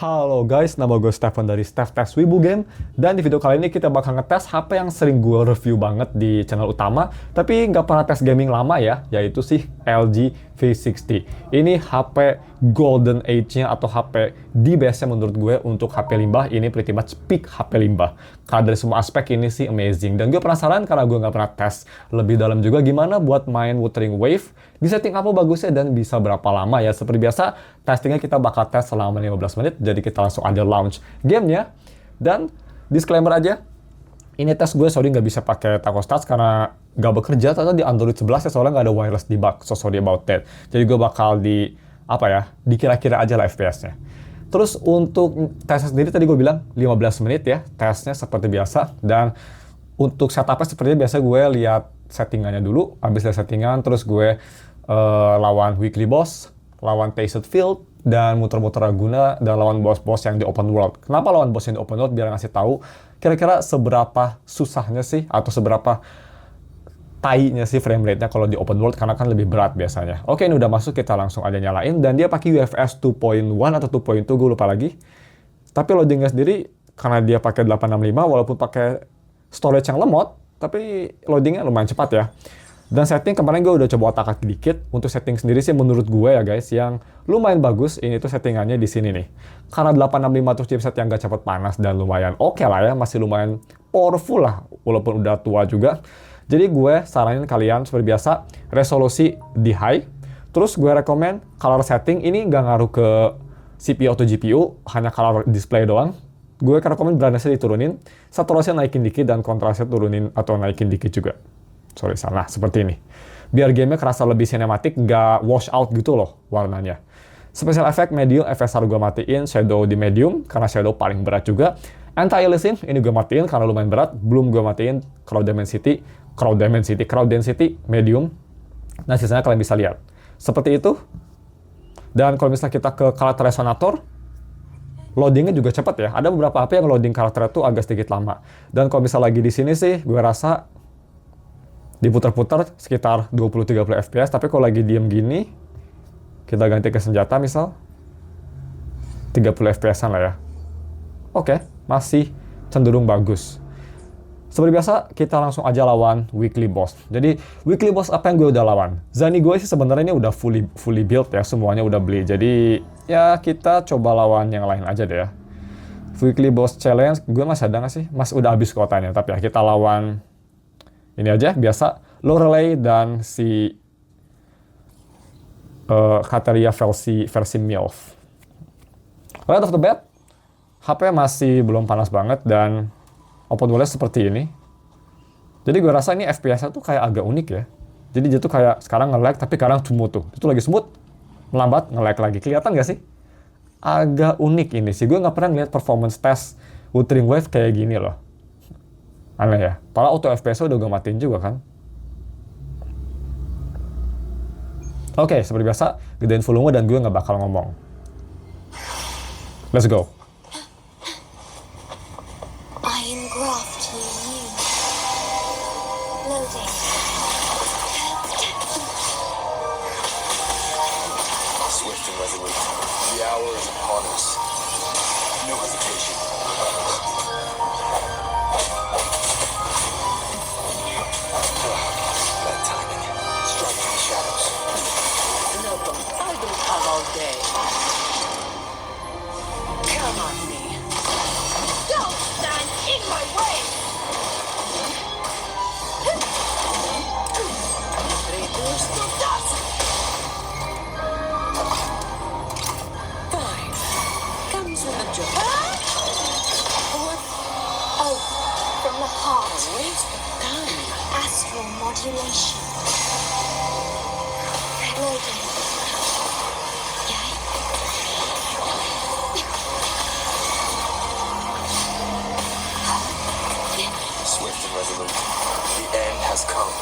Halo guys, nama gue Stefan dari Stef Test Wibu Game. Dan di video kali ini kita bakal ngetes HP yang sering gue review banget di channel utama, tapi nggak pernah tes gaming lama ya, yaitu sih LG V60. Ini HP Golden Age-nya atau HP the best-nya menurut gue untuk HP limbah. Ini pretty much peak HP limbah. Karena dari semua aspek ini sih amazing. Dan gue penasaran karena gue nggak pernah tes lebih dalam juga gimana buat main Wuthering Wave. Di setting apa bagusnya dan bisa berapa lama ya. Seperti biasa, testingnya kita bakal tes selama 15 menit. Jadi kita langsung aja launch gamenya. Dan disclaimer aja, ini tes gue sorry nggak bisa pakai thermostat karena nggak bekerja atau di Android 11 ya, soalnya nggak ada wireless debug. So sorry about that. Jadi gue bakal dikira-kira aja lah FPS-nya. Terus untuk tesnya sendiri tadi gue bilang 15 menit ya, tesnya seperti biasa. Dan untuk setupnya sepertinya biasa gue lihat settingannya dulu, habis lihat settingan terus gue lawan weekly boss, lawan tasted field, dan muter-muter Laguna, dan lawan bos-bos yang di open world. Kenapa lawan bos yang di open world? Biar ngasih tahu kira-kira seberapa susahnya sih, atau seberapa tai-nya sih frame rate-nya kalau di open world, karena kan lebih berat biasanya. Oke, ini udah masuk, kita langsung aja nyalain, dan dia pakai UFS 2.1 atau 2.2, gue lupa lagi. Tapi loadingnya sendiri, karena dia pakai 865, walaupun pakai storage yang lemot, tapi loadingnya lumayan cepat ya. Dan setting kemarin gue udah coba otak-atik dikit. Untuk setting sendiri sih menurut gue ya guys, yang lumayan bagus, ini tuh settingannya di sini nih. Karena 865 tuh chipset yang gak cepet panas dan lumayan oke lah ya, masih lumayan powerful lah, walaupun udah tua juga. Jadi gue saranin kalian seperti biasa, resolusi di high. Terus gue rekomen color setting ini gak ngaruh ke CPU atau GPU, hanya color display doang. Gue rekomen brightness-nya diturunin, saturasinya naikin dikit, dan kontrasnya turunin atau naikin dikit juga. Sorry, salah. Seperti ini. Biar gamenya kerasa lebih sinematik, nggak wash out gitu loh warnanya. Special effect medium, FSR gue matiin, shadow di medium, karena shadow paling berat juga. Anti-aliasing, ini gue matiin karena lumayan berat. Belum gue matiin crowd density, medium. Nah, sisanya kalian bisa lihat. Seperti itu. Dan kalau misalnya kita ke karakter resonator, loadingnya juga cepat ya. Ada beberapa HP yang loading karakternya tuh agak sedikit lama. Dan kalau misalnya lagi di sini sih, gue rasa diputar-putar sekitar 20-30 fps, tapi kalau lagi diem gini, kita ganti ke senjata misal, 30 fps-an lah ya. Oke, masih cenderung bagus. Seperti biasa, kita langsung aja lawan weekly boss. Jadi, weekly boss apa yang gue udah lawan? Zani gue sih sebenarnya ini udah fully build ya, semuanya udah beli. Jadi, ya kita coba lawan yang lain aja deh ya. Weekly boss challenge, gue masih ada nggak sih? Mas udah habis kotanya, tapi ya kita lawan ini aja, biasa, Lorelei dan si Kateria versi MILF. Right off the bat, HP masih belum panas banget dan open world seperti ini. Jadi gue rasa ini FPS-nya tuh kayak agak unik ya. Jadi dia tuh kayak sekarang nge-lag tapi sekarang smooth tuh. Itu lagi smooth, melambat, nge-lag lagi. Kelihatan nggak sih? Agak unik ini sih. Gue nggak pernah ngeliat performance test Wuthering Wave kayak gini loh. Aneh ya. Padahal auto FPS udah gue matiin juga kan. Oke, seperti biasa, gedein volume dan gue nggak bakal ngomong. Let's go. I engraft you in. Loading. Swift and resolute. The hour is upon us. No hesitation. That timing. Striking the shadows. No, I don't have all day. Come on me. Don't stand in my way! Reduce to dust. Fine. Comes with a job. What? Oh, from the heart. Waste of time. Astral modulation. Loading. Swift and resolute. The end has come.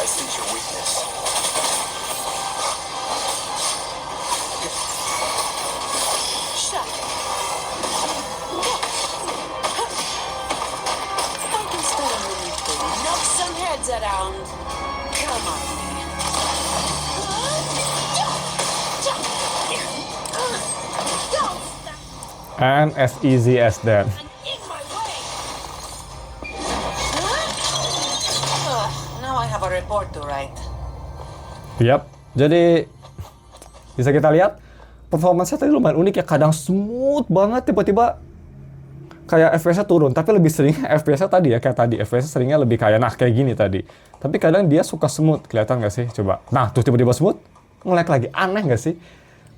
I see your weakness. Shut. I can start a movie to knock some heads around. And as easy as that. In my way. Now I have a report to write. Yap, jadi bisa kita lihat performance-nya tadi lumayan unik ya. Kadang smooth banget, tiba-tiba kayak FPS-nya turun. Tapi lebih sering FPS-nya tadi ya, kayak tadi. FPS-nya seringnya lebih kayak, nah kayak gini tadi. Tapi kadang dia suka smooth, kelihatan nggak sih? Coba. Nah, tuh tiba-tiba smooth, nge-lag lagi. Aneh nggak sih?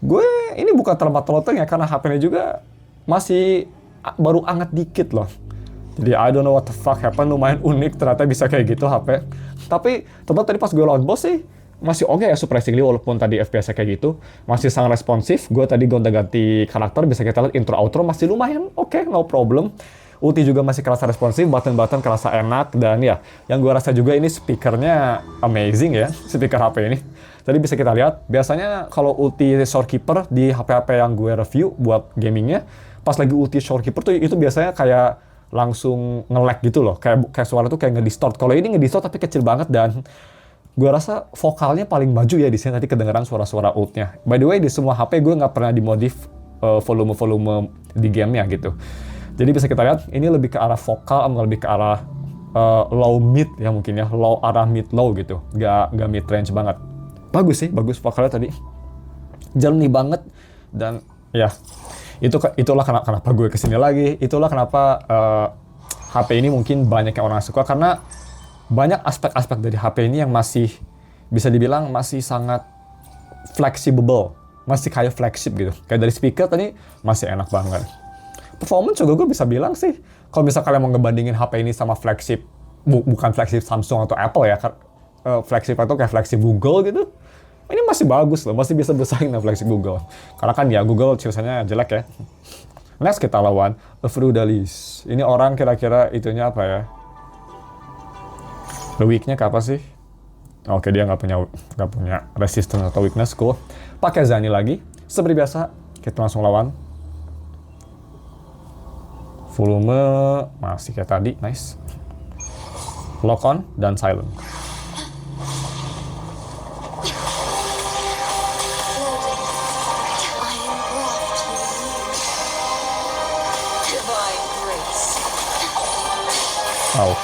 Gue ini bukan terlalu ya, karena HP-nya juga masih baru anget dikit loh. Jadi I don't know what the fuck happened, lumayan unik ternyata bisa kayak gitu HP. Tapi tetap tadi pas gue lawan boss sih masih oke ya, surprisingly, walaupun tadi FPS-nya kayak gitu masih sangat responsif. Gue tadi gonta-ganti karakter, bisa kita lihat intro outro masih lumayan oke, no problem. Ulti juga masih kerasa responsif, button-button kerasa enak, dan ya yang gue rasa juga ini speakernya amazing ya, speaker HP ini. Tadi bisa kita lihat, biasanya kalau ulti Shorekeeper di HP-HP yang gue review buat gamingnya, pas lagi ulti Shorekeeper tuh itu biasanya kayak langsung nge-lag gitu loh, kayak suara tuh kayak ngedistort. Kalau ini ngedistort tapi kecil banget, dan gue rasa vokalnya paling maju ya di sini, tadi kedengeran suara-suara ultnya. By the way, di semua HP gue nggak pernah dimodif volume-volume di gamenya gitu. Jadi bisa kita lihat ini lebih ke arah vokal, lebih ke arah low mid ya mungkin ya, arah mid low gitu, nggak mid range banget. Bagus sih, bagus vokalnya tadi, jernih banget, dan ya itulah kenapa gue kesini lagi. Itulah kenapa HP ini mungkin banyak yang orang suka, karena banyak aspek-aspek dari HP ini yang masih bisa dibilang masih sangat fleksibel, masih kayak flagship gitu. Kayak dari speaker tadi masih enak banget. Performance juga gue bisa bilang sih, kalau misal kalian mau ngebandingin HP ini sama flagship, bukan flagship Samsung atau Apple ya, flagship atau kayak flagship Google gitu, ini masih bagus loh, masih bisa bersaing dengan flagship Google. Karena kan ya Google tulisannya jelek ya. Next kita lawan Freudalis. Ini orang kira-kira itunya apa ya? The weaknya ke apa sih? Oke, dia nggak punya resistance atau weakness. Cool. Pakai Zani lagi. Seperti biasa, kita langsung lawan. Volume masih kayak tadi, nice. Lock on dan silent. Divine grace. Oh.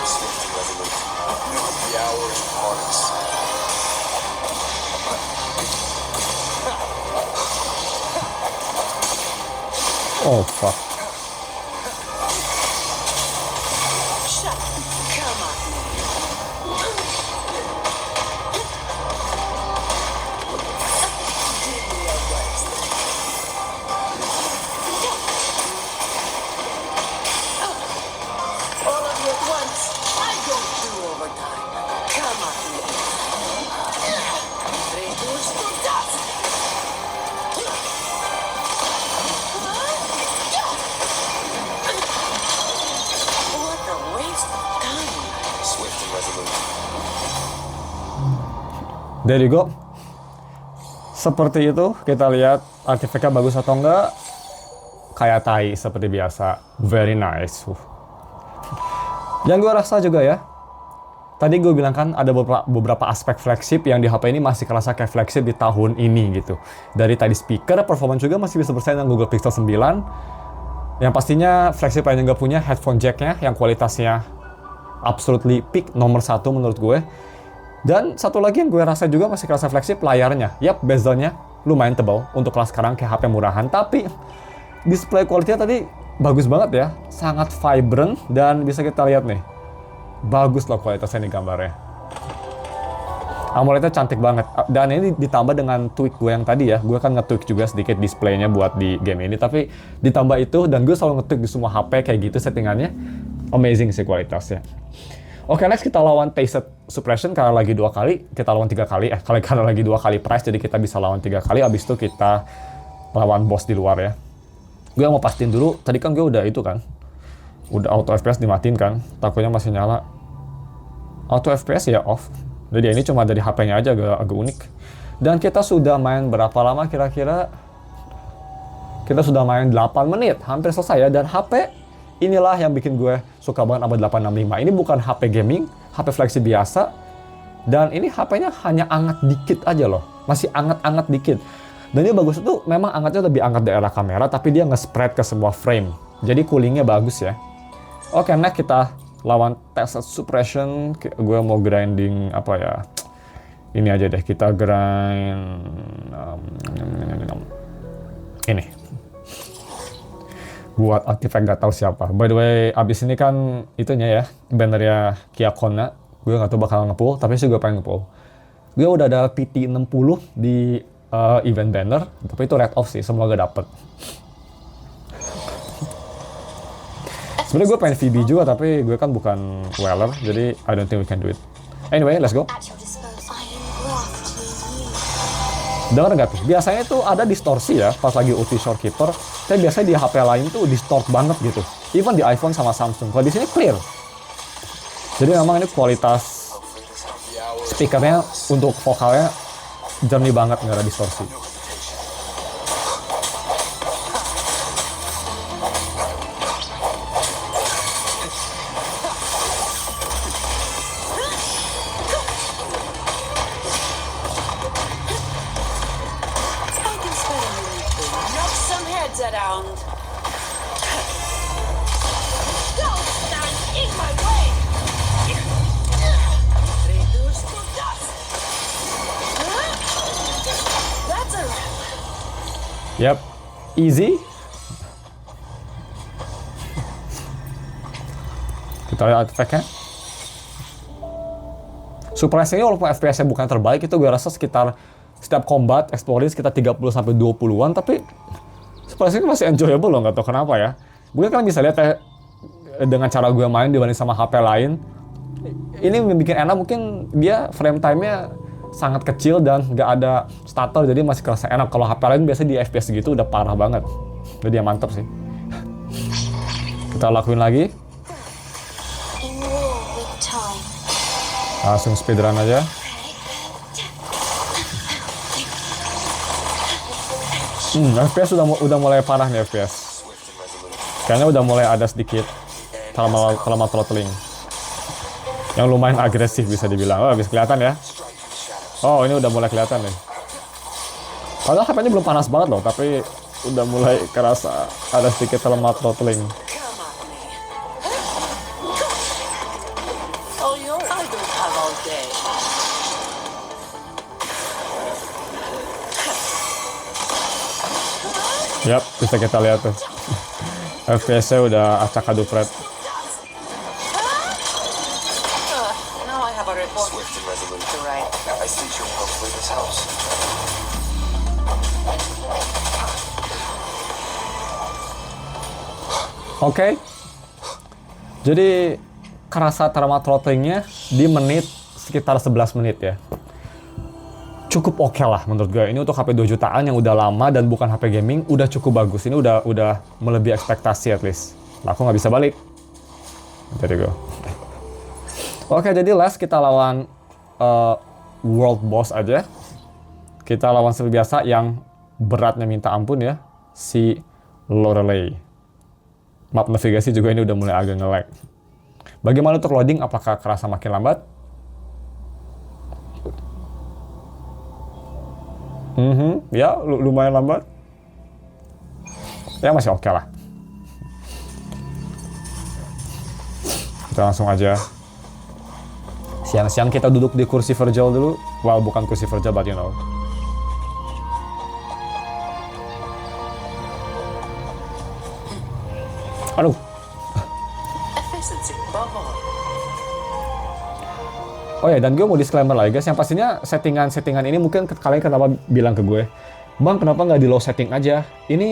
Swift and resolute. The hour is upon us. Oh fuck. Shut. Come on. Give me a rest. All of you at once. I don't do overtime. Come on. Reduce to dust. What a waste of time. Swift and resolute. There you go. Seperti itu, kita lihat artifaknya bagus atau enggak. Kayak tai seperti biasa. Very nice. Yang gue rasa juga ya, tadi gue bilang kan ada beberapa aspek flagship yang di HP ini masih kerasa kayak flagship di tahun ini gitu. Dari tadi speaker, performance juga masih bisa bersaing dengan Google Pixel 9. Yang pastinya flagship lainnya nggak punya headphone jack-nya yang kualitasnya absolutely peak, nomor 1 menurut gue. Dan satu lagi yang gue rasa juga masih kerasa flagship, layarnya. Yap, bezelnya lumayan tebal untuk kelas sekarang kayak HP murahan. Tapi display quality-nya tadi bagus banget ya. Sangat vibrant dan bisa kita lihat nih. Bagus loh kualitasnya nih gambarnya. AMOLED-nya cantik banget. Dan ini ditambah dengan tweak gue yang tadi ya. Gue kan nge-tweak juga sedikit displaynya buat di game ini. Tapi ditambah itu, dan gue selalu nge-tweak di semua HP kayak gitu settingannya. Amazing sih kualitasnya. Oke, next kita lawan Tasted Suppression karena lagi 2 kali. Kita lawan 3 kali. Karena lagi 2 kali price, jadi kita bisa lawan 3 kali. Abis itu kita lawan boss di luar ya. Gue mau pastiin dulu. Tadi kan gue udah itu kan. Udah auto FPS dimatiin kan. Takutnya masih nyala. Auto FPS ya off. Jadi ini cuma dari HP-nya aja agak unik. Dan kita sudah main berapa lama kira-kira? Kita sudah main 8 menit. Hampir selesai ya. Dan HP inilah yang bikin gue suka banget sama 865. Ini bukan HP gaming, HP flagship biasa. Dan ini HP-nya hanya anget dikit aja loh. Masih anget-anget dikit. Dan dia bagus itu memang angkatnya lebih angkat dari arah kamera, tapi dia nge-spread ke semua frame. Jadi coolingnya bagus ya. Oke, next kita lawan Texas Suppression. Gue mau grinding apa ya? Ini aja deh, kita grind ini. Buat artifact gak tahu siapa. By the way, abis ini kan itunya ya, bannernya Kiakona. Gue gak tahu bakal nge-pull, tapi sih gue pengen nge-pull. Gue udah ada PT 60 di event banner, tapi itu red off sih, semoga dapet. Sebenarnya gue pengen VB juga, tapi gue kan bukan Weller, jadi I don't think we can do it. Anyway, let's go. At your disposal. I am graft to you. Dengar nggak tuh? Biasanya tuh ada distorsi ya pas lagi ulti Shorekeeper. Tapi biasanya di HP lain tuh distort banget gitu. Even di iPhone sama Samsung. Kalau di sini clear. Jadi memang ini kualitas speakernya untuk vokalnya jernih banget, nggak ada distorsi. I can spell anything. Knock some heads around. Don't stand in my way. Reduce to dust. That's a wrap. Yap, easy. Kita lihat artifactnya. Suppress ini walaupun FPS-nya bukan terbaik, itu gue rasa sekitar setiap combat, exploring sekitar 30-20an, tapi suppress ini masih enjoyable loh, nggak tahu kenapa ya. Gue kan bisa lihat ya, dengan cara gue main dibanding sama HP lain, ini yang bikin enak mungkin dia frame time-nya sangat kecil dan nggak ada stutter, jadi masih kerasa enak. Kalau HP lain biasanya di FPS gitu udah parah banget. Jadi ya mantap sih. Kita lakuin lagi. In war with time. Langsung speedrun aja. FPS udah mulai parah nih FPS. Kayaknya udah mulai ada sedikit trauma throttling. Yang lumayan agresif bisa dibilang. Oh, bisa kelihatan ya. Oh, ini udah mulai kelihatan nih. Padahal HP-nya belum panas banget loh, tapi udah mulai kerasa ada sedikit trauma throttling. Come at me. Oh, you? I don't have all day. Yap, bisa kita lihat tuh. FPS-nya udah acak aduk red. Now I have a report Swift and resolute. to write. I see you hopefully this helps. Oke. Jadi kerasa trauma throttlingnya di menit sekitar 11 menit ya. Cukup oke lah menurut gue. Ini untuk HP 2 jutaan yang udah lama dan bukan HP gaming, udah cukup bagus. Ini udah melebihi ekspektasi at least. Nah, aku nggak bisa balik. Jadi go. Oke, jadi last kita lawan world boss aja. Kita lawan seperti biasa yang beratnya minta ampun ya, si Lorelei. Map navigasi juga ini udah mulai agak nge-lag. Bagaimana untuk loading? Apakah kerasa makin lambat? Ya lumayan lambat. Ya masih oke lah. Kita langsung aja. Siang-siang kita duduk di kursi Virgil dulu. Well, bukan kursi Virgil, but you know. Aduh. Efficiency bubble. Oh ya, dan gue mau disclaimer lagi guys, yang pastinya settingan ini mungkin kalian kenapa bilang ke gue, Bang kenapa nggak di low setting aja? Ini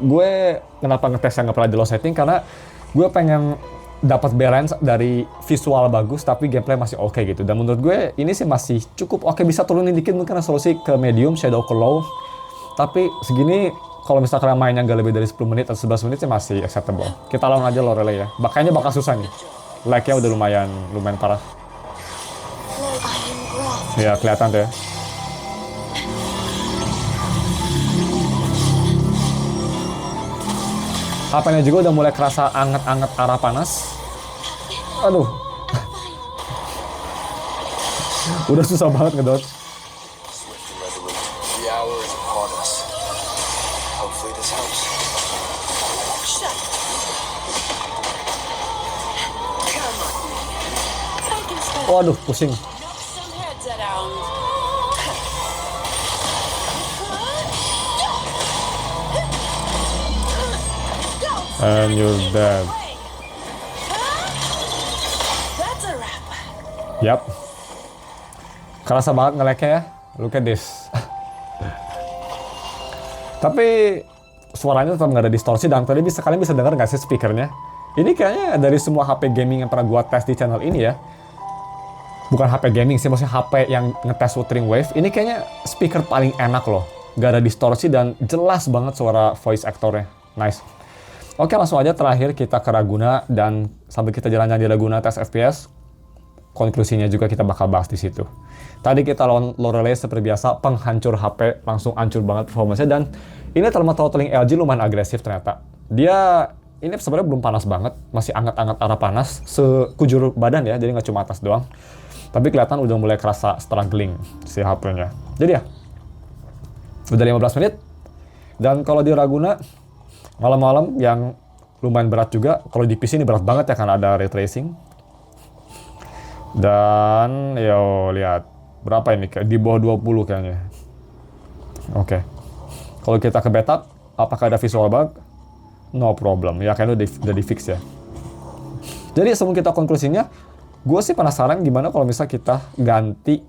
gue kenapa ngetes yang nggak pernah di low setting, karena gue pengen dapat balance dari visual bagus tapi gameplay masih oke gitu. Dan menurut gue ini sih masih cukup oke, bisa turunin dikit mungkin resolusi ke medium, shadow ke low. Tapi segini kalau misalkan mainnya nggak lebih dari 10 menit atau 11 menit sih masih acceptable. Kita lawan aja Lorelei ya. Kayaknya bakal susah nih. Lag-nya udah lumayan parah. I am graft. Ya, kelihatan tuh ya. HP-nya juga udah mulai kerasa anget-anget arah panas. Aduh. Udah susah banget ngedot. Swift and resolute. The hour is upon promise. Hopefully this helps. Shut. Come on. I can spend Waduh, pusing. knock some heads around. And you're dead. That's a wrap. Yap. Kerasa banget ngeleknya ya. Look at this. Tapi suaranya tetap nggak ada distorsi dan tadi kalian bisa dengar nggak sih speakernya? Ini kayaknya dari semua HP gaming yang pernah gua tes di channel ini ya. Bukan HP gaming sih, maksudnya HP yang ngetes Wuthering Wave. Ini kayaknya speaker paling enak loh. Gak ada distorsi dan jelas banget suara voice actornya. Nice. Oke, langsung aja terakhir kita ke Laguna dan sambil kita jalan-jalan di Laguna tes FPS, konklusinya juga kita bakal bahas di situ. Tadi kita lawan Lorelei seperti biasa, penghancur HP, langsung hancur banget performance-nya dan ini thermal throttling LG lumayan agresif ternyata. Dia ini sebenarnya belum panas banget, masih anget-anget arah panas, sekujur badan ya, jadi nggak cuma atas doang. Tapi kelihatan udah mulai kerasa struggling si HP-nya. Jadi ya, udah 15 menit. Dan kalau di Laguna, malam-malam yang lumayan berat juga. Kalau di PC ini berat banget ya, karena ada ray tracing. Dan, yo lihat. Berapa ini? Di bawah 20 kayaknya. Oke. Kalau kita ke beta, apakah ada visual bug? No problem. Ya, kayaknya udah di-fix ya. Jadi, sebelum kita konklusinya, gue sih penasaran gimana kalau misal kita ganti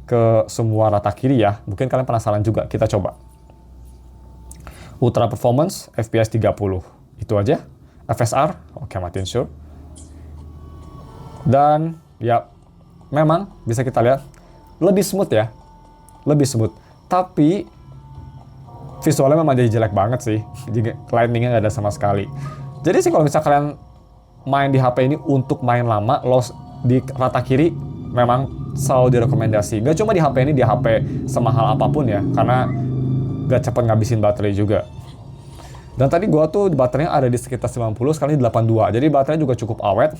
ke semua rata kiri ya. Mungkin kalian penasaran juga, kita coba. Ultra Performance, FPS 30. Itu aja. FSR, oke matiin sure. Dan ya, memang bisa kita lihat lebih smooth ya. Lebih smooth. Tapi visualnya memang jadi jelek banget sih. Jadi lightning-nya nggak ada sama sekali. Jadi sih kalau misal kalian main di HP ini untuk main lama, di rata kiri memang selalu direkomendasi. Gak cuma di HP ini, di HP semahal apapun ya, karena gak cepet ngabisin baterai juga. Dan tadi gua tuh baterainya ada di sekitar 90, sekarang di 82, jadi baterainya juga cukup awet.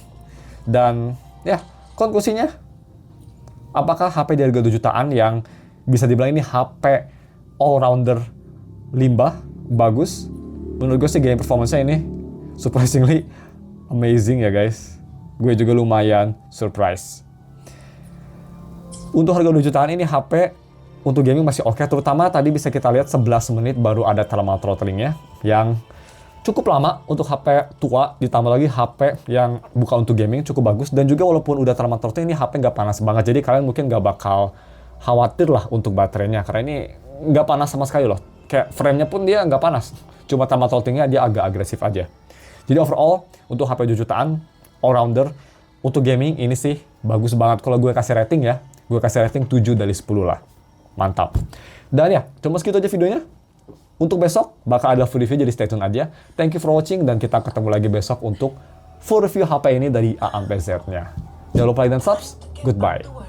Dan ya, konklusinya, apakah HP di harga 2 jutaan yang bisa dibilang ini HP all-rounder limbah, bagus? Menurut gue sih game performance-nya ini surprisingly amazing ya guys. Gue juga lumayan surprise. Untuk harga 2 jutaan ini HP untuk gaming masih oke. Terutama tadi bisa kita lihat 11 menit baru ada thermal throttling-nya. Yang cukup lama untuk HP tua. Ditambah lagi HP yang bukan untuk gaming cukup bagus. Dan juga walaupun udah thermal throttling ini HP nggak panas banget. Jadi kalian mungkin nggak bakal khawatir lah untuk baterainya. Karena ini nggak panas sama sekali loh. Kayak frame-nya pun dia nggak panas. Cuma thermal throttling-nya dia agak agresif aja. Jadi overall untuk HP 2 jutaan all-rounder untuk gaming ini sih bagus banget. Kalau gue kasih rating ya, gue kasih rating 7 dari 10 lah. Mantap. Dan ya, cuma segitu aja videonya. Untuk besok bakal ada full review, jadi stay tune aja. Thank you for watching dan kita ketemu lagi besok untuk full review HP ini dari A sampai Z-nya. Jangan lupa like dan subs. Goodbye.